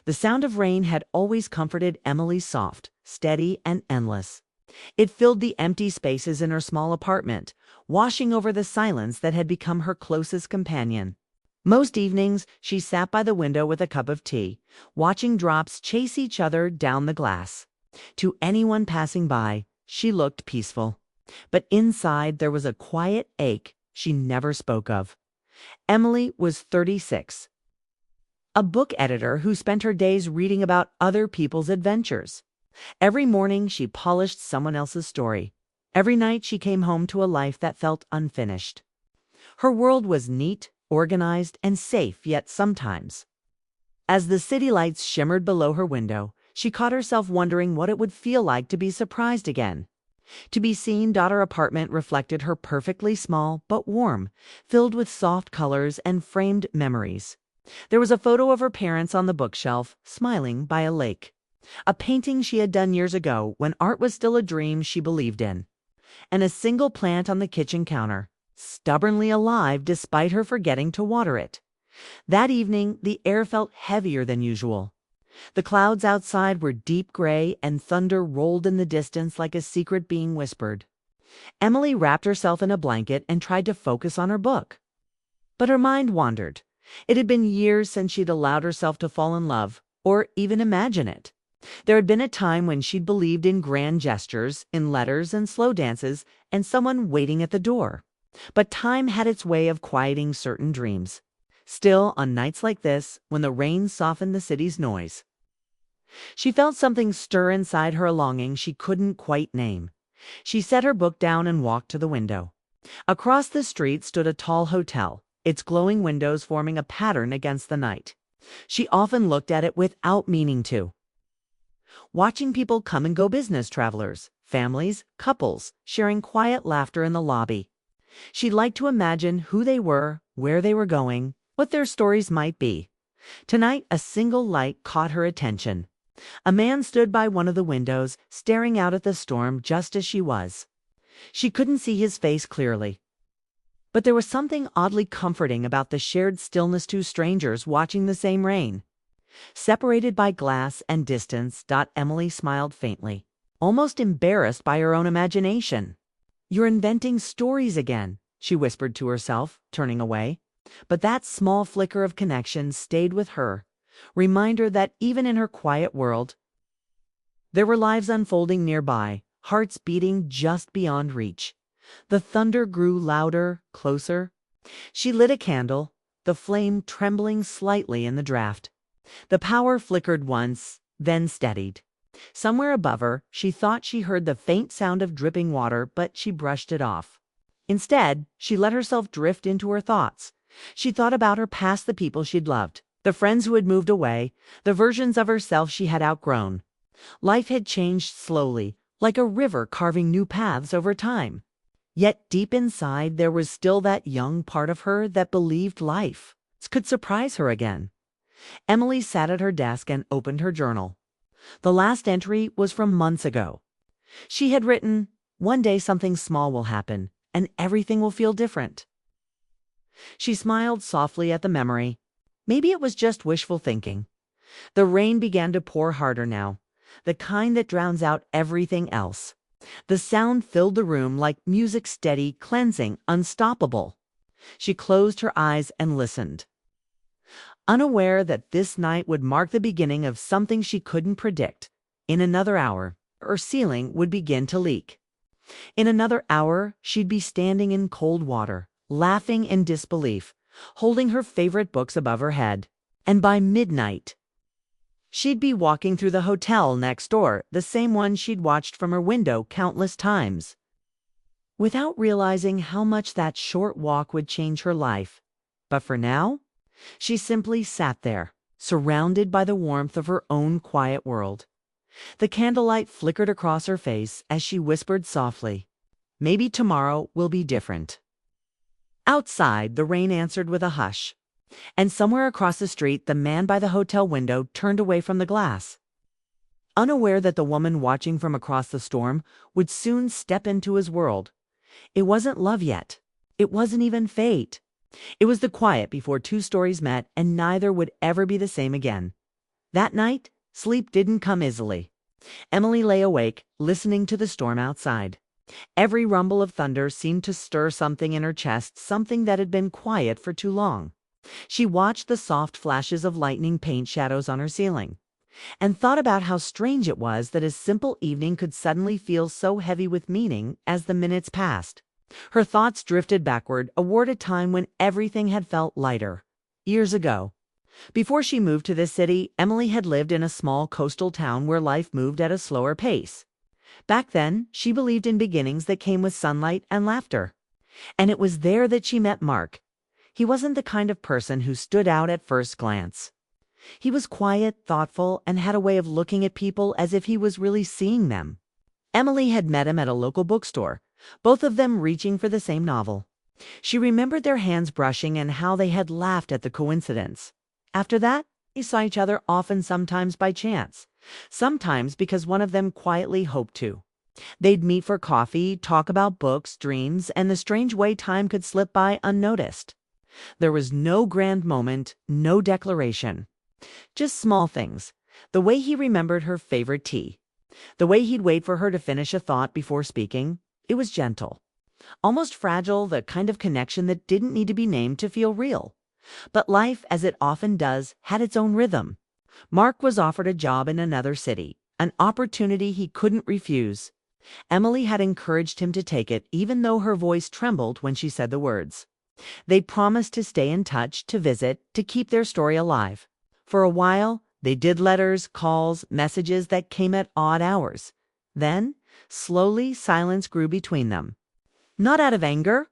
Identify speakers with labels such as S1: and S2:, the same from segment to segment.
S1: The sound of rain had always comforted Emily, soft, steady, and endless. It filled the empty spaces in her small apartment, washing over the silence that had become her closest companion. Most evenings, she sat by the window with a cup of tea, watching drops chase each other down the glass. To anyone passing by, she looked peaceful. But inside there was a quiet ache she never spoke of. Emily was 36, a book editor who spent her days reading about other people's adventures. Every morning she polished someone else's story. Every night she came home to a life that felt unfinished. Her world was neat, organized, and safe, yet sometimes, as the city lights shimmered below her window, she caught herself wondering what it would feel like to be surprised again. To be seen, her apartment reflected her perfectly small but warm, filled with soft colors and framed memories. There was a photo of her parents on the bookshelf, smiling by a lake. A painting she had done years ago when art was still a dream she believed in. And a single plant on the kitchen counter, stubbornly alive despite her forgetting to water it. That evening, the air felt heavier than usual. The clouds outside were deep gray, and thunder rolled in the distance like a secret being whispered. Emily wrapped herself in a blanket and tried to focus on her book. But her mind wandered. It had been years since she'd allowed herself to fall in love, or even imagine it. There had been a time when she'd believed in grand gestures, in letters and slow dances, and someone waiting at the door. But time had its way of quieting certain dreams. Still, on nights like this, when the rain softened the city's noise, she felt something stir inside her, a longing she couldn't quite name. She set her book down and walked to the window. Across the street stood a tall hotel, its glowing windows forming a pattern against the night. She often looked at it without meaning to, watching people come and go, business travelers, families, couples, sharing quiet laughter in the lobby. She liked to imagine who they were, where they were going, what their stories might be. Tonight, a single light caught her attention. A man stood by one of the windows, staring out at the storm just as she was. She couldn't see his face clearly, but there was something oddly comforting about the shared stillness, two strangers watching the same rain. Separated by glass and distance, Emily smiled faintly, almost embarrassed by her own imagination. "You're inventing stories again," she whispered to herself, turning away. But that small flicker of connection stayed with her, reminder that even in her quiet world, there were lives unfolding nearby, hearts beating just beyond reach. The thunder grew louder, closer. She lit a candle, the flame trembling slightly in the draft. The power flickered once, then steadied. Somewhere above her, she thought she heard the faint sound of dripping water, but she brushed it off. Instead, she let herself drift into her thoughts. She thought about her past, the people she'd loved, the friends who had moved away, the versions of herself she had outgrown. Life had changed slowly, like a river carving new paths over time. Yet deep inside, there was still that young part of her that believed life could surprise her again. Emily sat at her desk and opened her journal. The last entry was from months ago. She had written, "One day something small will happen, and everything will feel different." She smiled softly at the memory. Maybe it was just wishful thinking. The rain began to pour harder now, the kind that drowns out everything else. The sound filled the room like music, steady, cleansing, unstoppable. She closed her eyes and listened, unaware that this night would mark the beginning of something she couldn't predict. In another hour, her ceiling would begin to leak. In another hour, she'd be standing in cold water, laughing in disbelief, holding her favorite books above her head. And by midnight, she'd be walking through the hotel next door, the same one she'd watched from her window countless times, without realizing how much that short walk would change her life. But for now, she simply sat there, surrounded by the warmth of her own quiet world. The candlelight flickered across her face as she whispered softly, "Maybe tomorrow will be different." Outside, the rain answered with a hush, and somewhere across the street, the man by the hotel window turned away from the glass, unaware that the woman watching from across the storm would soon step into his world. It wasn't love yet. It wasn't even fate. It was the quiet before two stories met, and neither would ever be the same again. That night, sleep didn't come easily. Emily lay awake, listening to the storm outside. Every rumble of thunder seemed to stir something in her chest, something that had been quiet for too long. She watched the soft flashes of lightning paint shadows on her ceiling, and thought about how strange it was that a simple evening could suddenly feel so heavy with meaning as the minutes passed. Her thoughts drifted backward, toward a time when everything had felt lighter. Years ago. Before she moved to this city, Emily had lived in a small coastal town where life moved at a slower pace. Back then, she believed in beginnings that came with sunlight and laughter. And it was there that she met Mark. He wasn't the kind of person who stood out at first glance. He was quiet, thoughtful, and had a way of looking at people as if he was really seeing them. Emily had met him at a local bookstore, both of them reaching for the same novel. She remembered their hands brushing and how they had laughed at the coincidence. After that, they saw each other often, sometimes by chance, sometimes because one of them quietly hoped to. They'd meet for coffee, talk about books, dreams, and the strange way time could slip by unnoticed. There was no grand moment, no declaration. Just small things. The way he remembered her favorite tea. The way he'd wait for her to finish a thought before speaking. It was gentle. Almost fragile, the kind of connection that didn't need to be named to feel real. But life, as it often does, had its own rhythm. Mark was offered a job in another city, an opportunity he couldn't refuse. Emily had encouraged him to take it, even though her voice trembled when she said the words. They promised to stay in touch, to visit, to keep their story alive. For a while, they did letters, calls, messages that came at odd hours. Then, slowly, silence grew between them. Not out of anger,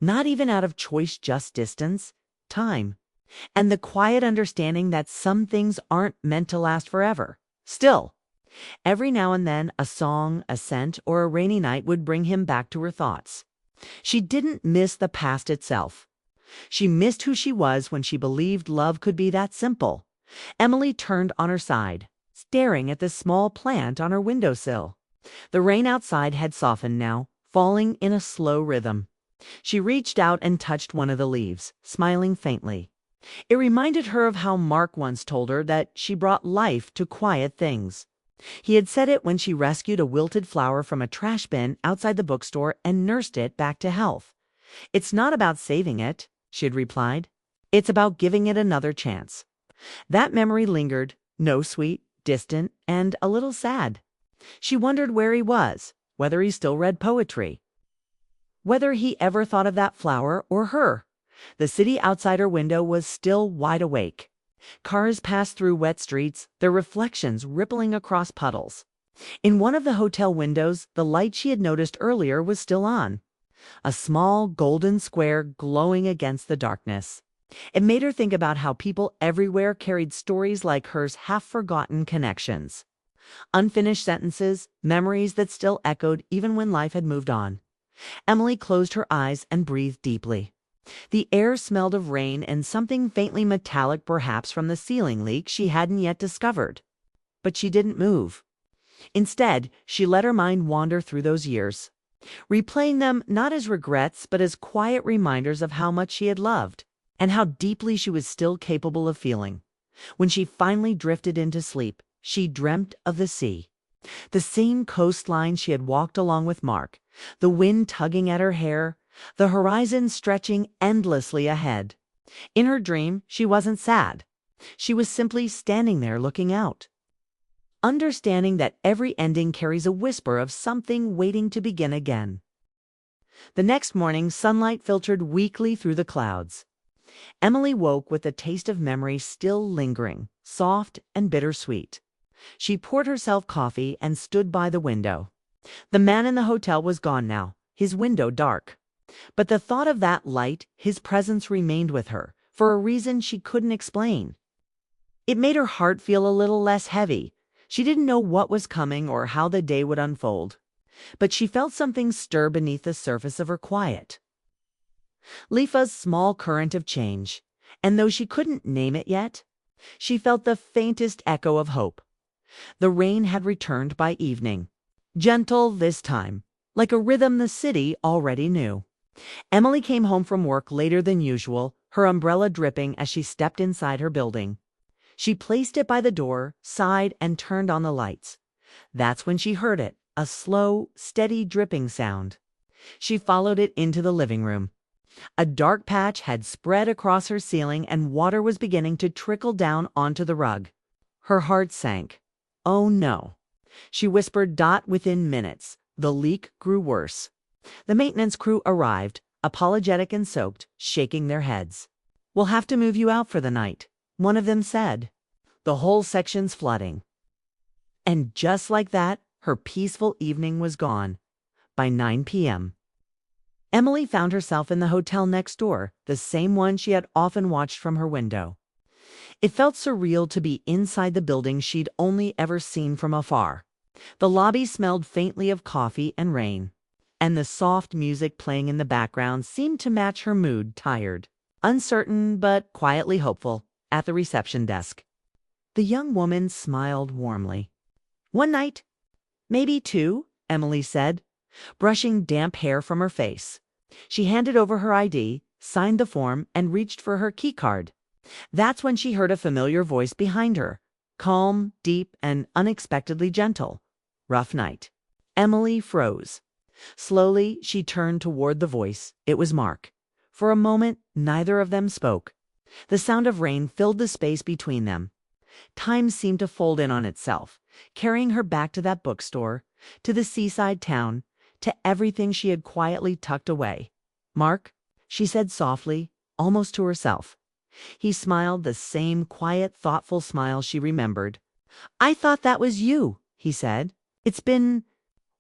S1: not even out of choice, just distance. Time, and the quiet understanding that some things aren't meant to last forever. Still, every now and then a song, a scent, or a rainy night would bring him back to her thoughts. She didn't miss the past itself. She missed who she was when she believed love could be that simple. Emily turned on her side, staring at the small plant on her windowsill. The rain outside had softened now, falling in a slow rhythm. She reached out and touched one of the leaves, smiling faintly. It reminded her of how Mark once told her that she brought life to quiet things. He had said it when she rescued a wilted flower from a trash bin outside the bookstore and nursed it back to health. "It's not about saving it," she had replied. "It's about giving it another chance." That memory lingered, no sweet, distant, and a little sad. She wondered where he was, whether he still read poetry, whether he ever thought of that flower or her. The city outside her window was still wide awake. Cars passed through wet streets, their reflections rippling across puddles. In one of the hotel windows, the light she had noticed earlier was still on. A small golden square glowing against the darkness. It made her think about how people everywhere carried stories like hers, half-forgotten connections. Unfinished sentences, memories that still echoed even when life had moved on. Emily closed her eyes and breathed deeply. The air smelled of rain and something faintly metallic, perhaps from the ceiling leak she hadn't yet discovered. But she didn't move. Instead, she let her mind wander through those years, replaying them not as regrets but as quiet reminders of how much she had loved, and how deeply she was still capable of feeling. When she finally drifted into sleep, she dreamt of the sea. The same coastline she had walked along with Mark, the wind tugging at her hair, the horizon stretching endlessly ahead. In her dream, she wasn't sad. She was simply standing there looking out, understanding that every ending carries a whisper of something waiting to begin again. The next morning, sunlight filtered weakly through the clouds. Emily woke with the taste of memory still lingering, soft and bittersweet. She poured herself coffee and stood by the window. The man in the hotel was gone now, his window dark. But the thought of that light, his presence, remained with her, for a reason she couldn't explain. It made her heart feel a little less heavy. She didn't know what was coming or how the day would unfold, but she felt something stir beneath the surface of her quiet. Lifa's small current of change, and though she couldn't name it yet, she felt the faintest echo of hope. The rain had returned by evening, gentle this time, like a rhythm the city already knew. Emily came home from work later than usual, her umbrella dripping as she stepped inside her building. She placed it by the door, sighed, and turned on the lights. That's when she heard it, a slow, steady dripping sound. She followed it into the living room. A dark patch had spread across her ceiling and water was beginning to trickle down onto the rug. Her heart sank. Oh no. She whispered. Within minutes, the leak grew worse. The maintenance crew arrived, apologetic and soaked, shaking their heads. "We'll have to move you out for the night," one of them said. "The whole section's flooding." And just like that, her peaceful evening was gone. By 9 p.m. Emily found herself in the hotel next door, the same one she had often watched from her window. It felt surreal to be inside the building she'd only ever seen from afar. The lobby smelled faintly of coffee and rain, and the soft music playing in the background seemed to match her mood, tired, uncertain but quietly hopeful, at the reception desk. The young woman smiled warmly. "One night, maybe two," Emily said, brushing damp hair from her face. She handed over her ID, signed the form, and reached for her keycard. That's when she heard a familiar voice behind her, calm, deep, and unexpectedly gentle. "Rough night." Emily froze. Slowly, she turned toward the voice. It was Mark. For a moment, neither of them spoke. The sound of rain filled the space between them. Time seemed to fold in on itself, carrying her back to that bookstore, to the seaside town, to everything she had quietly tucked away. "Mark," she said softly, almost to herself. He smiled, the same quiet, thoughtful smile she remembered. "I thought that was you," he said. "It's been,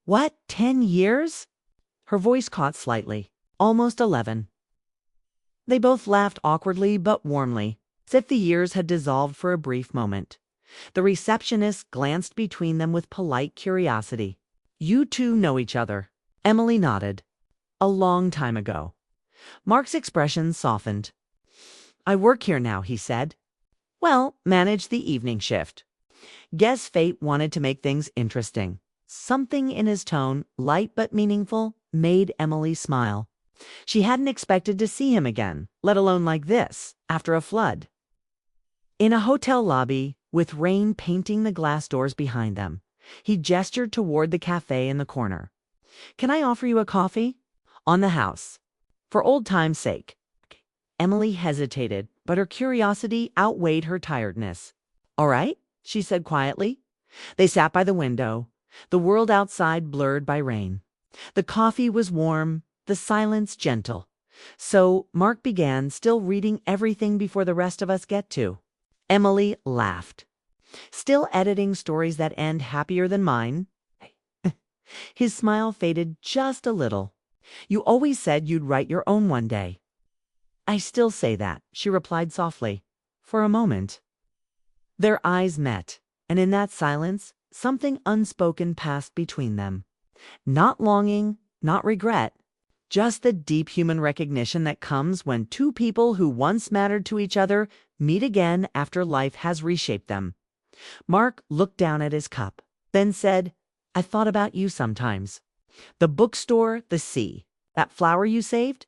S1: what, 10 years?" Her voice caught slightly. "Almost 11." They both laughed awkwardly but warmly, as if the years had dissolved for a brief moment. The receptionist glanced between them with polite curiosity. "You two know each other?" Emily nodded. "A long time ago." Mark's expression softened. "I work here now," he said. "Well, manage the evening shift." Guess fate wanted to make things interesting. Something in his tone, light but meaningful, made Emily smile. She hadn't expected to see him again, let alone like this, after a flood. In a hotel lobby, with rain painting the glass doors behind them, he gestured toward the cafe in the corner. "Can I offer you a coffee?" "On the house. For old time's sake." Emily hesitated, but her curiosity outweighed her tiredness. "All right," she said quietly. They sat by the window, the world outside blurred by rain. The coffee was warm, the silence gentle. So Mark began, still reading everything before the rest of us get to. Emily laughed. "Still editing stories that end happier than mine?" His smile faded just a little. "You always said you'd write your own one day." "I still say that," she replied softly. For a moment, their eyes met, and in that silence, something unspoken passed between them. Not longing, not regret, just the deep human recognition that comes when two people who once mattered to each other meet again after life has reshaped them. Mark looked down at his cup, then said, "I thought about you sometimes. The bookstore, the sea, that flower you saved.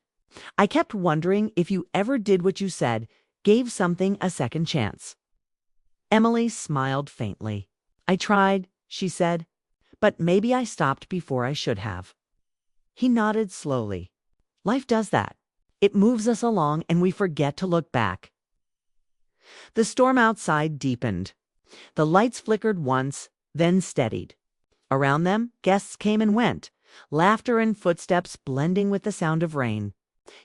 S1: I kept wondering if you ever did what you said, gave something a second chance." Emily smiled faintly. "I tried," she said, "but maybe I stopped before I should have." He nodded slowly. "Life does that. It moves us along and we forget to look back." The storm outside deepened. The lights flickered once, then steadied. Around them, guests came and went, laughter and footsteps blending with the sound of rain.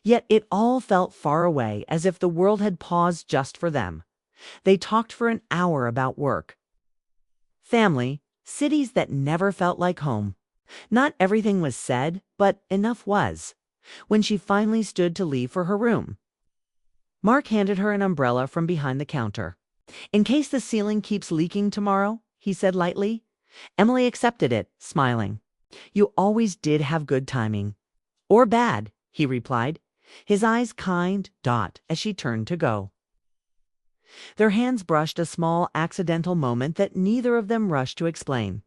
S1: Yet it all felt far away, as if the world had paused just for them. They talked for an hour about work, family, cities that never felt like home. Not everything was said, but enough was. When she finally stood to leave for her room, Mark handed her an umbrella from behind the counter. "In case the ceiling keeps leaking tomorrow," he said lightly. Emily accepted it, smiling. "You always did have good timing." "Or bad," he replied, his eyes kind, as she turned to go. Their hands brushed a small accidental moment that neither of them rushed to explain.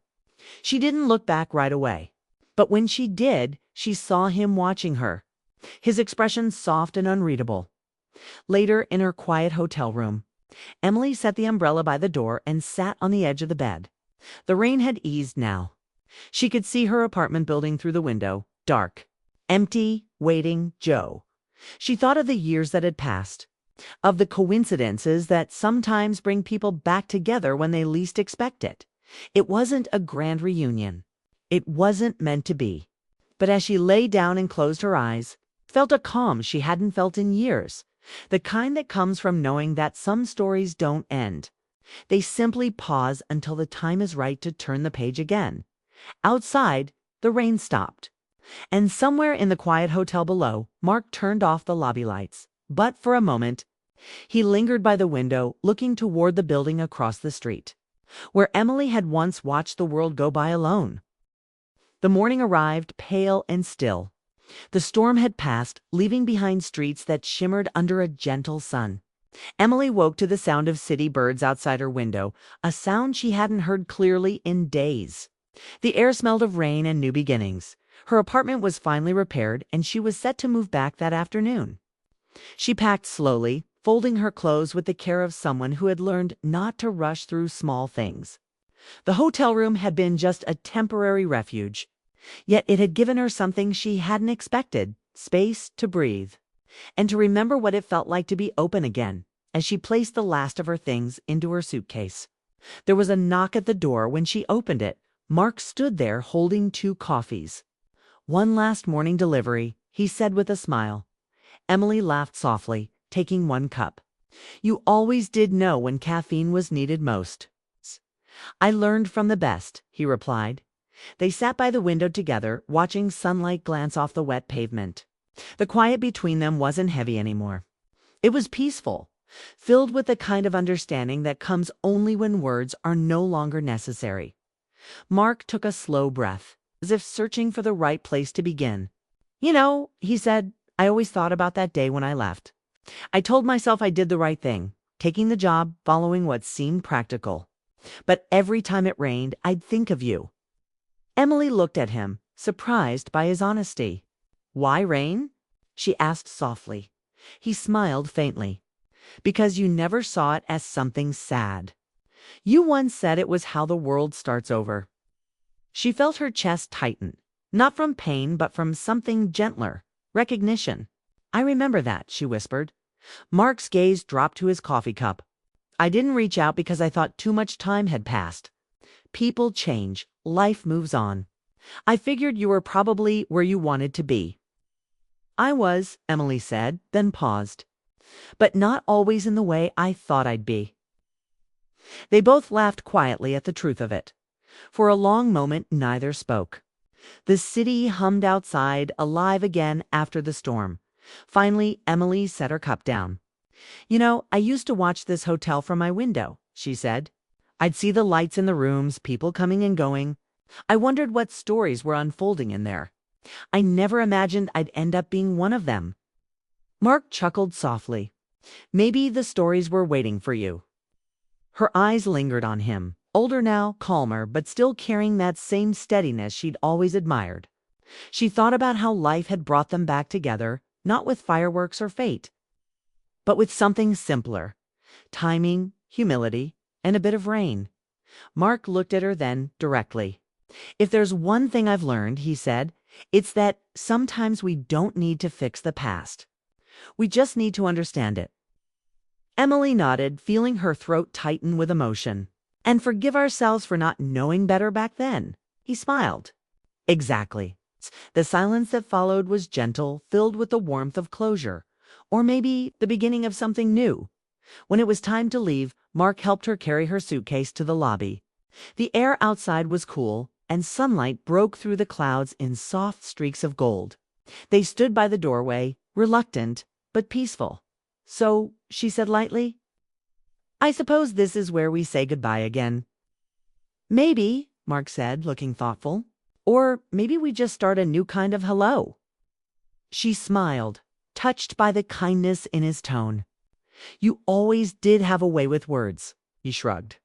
S1: She didn't look back right away, but when she did, she saw him watching her, his expression soft and unreadable. Later, in her quiet hotel room, Emily set the umbrella by the door and sat on the edge of the bed. The rain had eased now. She could see her apartment building through the window, dark, empty, waiting Joe. She thought of the years that had passed, of the coincidences that sometimes bring people back together when they least expect it. It wasn't a grand reunion. It wasn't meant to be. But as she lay down and closed her eyes, felt a calm she hadn't felt in years, the kind that comes from knowing that some stories don't end. They simply pause until the time is right to turn the page again. Outside, the rain stopped. And somewhere in the quiet hotel below, Mark turned off the lobby lights. But for a moment, he lingered by the window, looking toward the building across the street, where Emily had once watched the world go by alone. The morning arrived, pale and still. The storm had passed, leaving behind streets that shimmered under a gentle sun. Emily woke to the sound of city birds outside her window, a sound she hadn't heard clearly in days. The air smelled of rain and new beginnings. Her apartment was finally repaired, and she was set to move back that afternoon. She packed slowly, folding her clothes with the care of someone who had learned not to rush through small things. The hotel room had been just a temporary refuge, yet it had given her something she hadn't expected: space to breathe, and to remember what it felt like to be open again. As she placed the last of her things into her suitcase, there was a knock at the door. When she opened it, Mark stood there holding 2 coffees. "One last morning delivery," he said with a smile. Emily laughed softly, taking 1 cup. "You always did know when caffeine was needed most." "I learned from the best," he replied. They sat by the window together, watching sunlight glance off the wet pavement. The quiet between them wasn't heavy anymore. It was peaceful, filled with the kind of understanding that comes only when words are no longer necessary. Mark took a slow breath, as if searching for the right place to begin. "You know," he said, "I always thought about that day when I left. I told myself I did the right thing, taking the job, following what seemed practical. But every time it rained, I'd think of you." Emily looked at him, surprised by his honesty. "Why rain?" she asked softly. He smiled faintly. "Because you never saw it as something sad. You once said it was how the world starts over." She felt her chest tighten, not from pain but from something gentler, recognition. "I remember that," she whispered. Mark's gaze dropped to his coffee cup. "I didn't reach out because I thought too much time had passed. People change, life moves on. I figured you were probably where you wanted to be." "I was," Emily said, then paused. "But not always in the way I thought I'd be." They both laughed quietly at the truth of it. For a long moment, neither spoke. The city hummed outside, alive again after the storm. Finally, Emily set her cup down. "You know, I used to watch this hotel from my window," she said. "I'd see the lights in the rooms, people coming and going. I wondered what stories were unfolding in there. I never imagined I'd end up being one of them." Mark chuckled softly. "Maybe the stories were waiting for you." Her eyes lingered on him, older now, calmer, but still carrying that same steadiness she'd always admired. She thought about how life had brought them back together, not with fireworks or fate, but with something simpler: timing, humility, and a bit of rain. Mark looked at her then, directly. "If there's one thing I've learned," he said, "it's that sometimes we don't need to fix the past. We just need to understand it." Emily nodded, feeling her throat tighten with emotion. "And forgive ourselves for not knowing better back then." He smiled. "Exactly." The silence that followed was gentle, filled with the warmth of closure, or maybe the beginning of something new. When it was time to leave, Mark helped her carry her suitcase to the lobby. The air outside was cool, and sunlight broke through the clouds in soft streaks of gold. They stood by the doorway, reluctant but peaceful. "So," she said lightly, "I suppose this is where we say goodbye again." "Maybe," Mark said, looking thoughtful. "Or maybe we just start a new kind of hello." She smiled, touched by the kindness in his tone. "You always did have a way with words," he shrugged.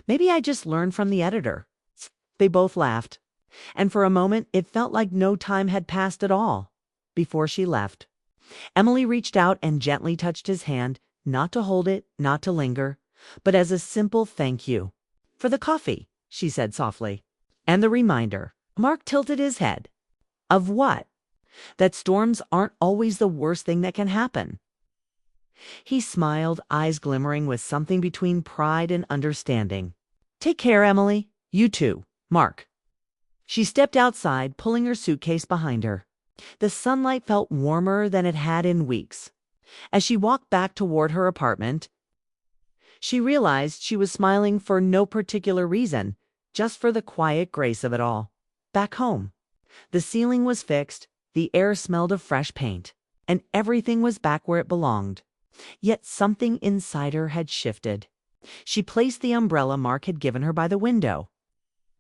S1: "Maybe I just learned from the editor." They both laughed, and for a moment it felt like no time had passed at all. Before she left, Emily reached out and gently touched his hand, not to hold it, not to linger, but as a simple thank you. For the coffee, she said softly. And the reminder. Mark tilted his head. Of what? That storms aren't always the worst thing that can happen. He smiled, eyes glimmering with something between pride and understanding. Take care, Emily. You too, Mark. She stepped outside, pulling her suitcase behind her. The sunlight felt warmer than it had in weeks. As she walked back toward her apartment, she realized she was smiling for no particular reason, just for the quiet grace of it all. Back home, the ceiling was fixed, the air smelled of fresh paint, and everything was back where it belonged. Yet something inside her had shifted. She placed the umbrella Mark had given her by the window,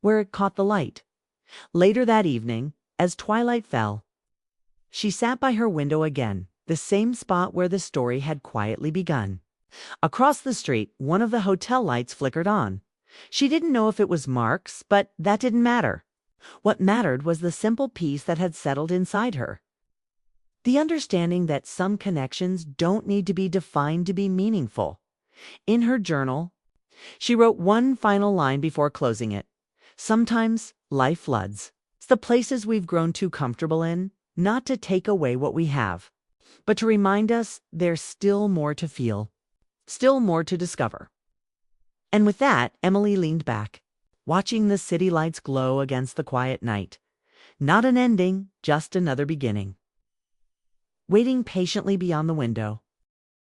S1: where it caught the light. Later that evening, as twilight fell, she sat by her window again, the same spot where the story had quietly begun. Across the street, one of the hotel lights flickered on. She didn't know if it was Mark's, but that didn't matter. What mattered was the simple peace that had settled inside her. The understanding that some connections don't need to be defined to be meaningful. In her journal, she wrote one final line before closing it. Sometimes life floods. It's the places we've grown too comfortable in, not to take away what we have, but to remind us there's still more to feel, still more to discover. And with that, Emily leaned back, watching the city lights glow against the quiet night. Not an ending, just another beginning. Waiting patiently beyond the window,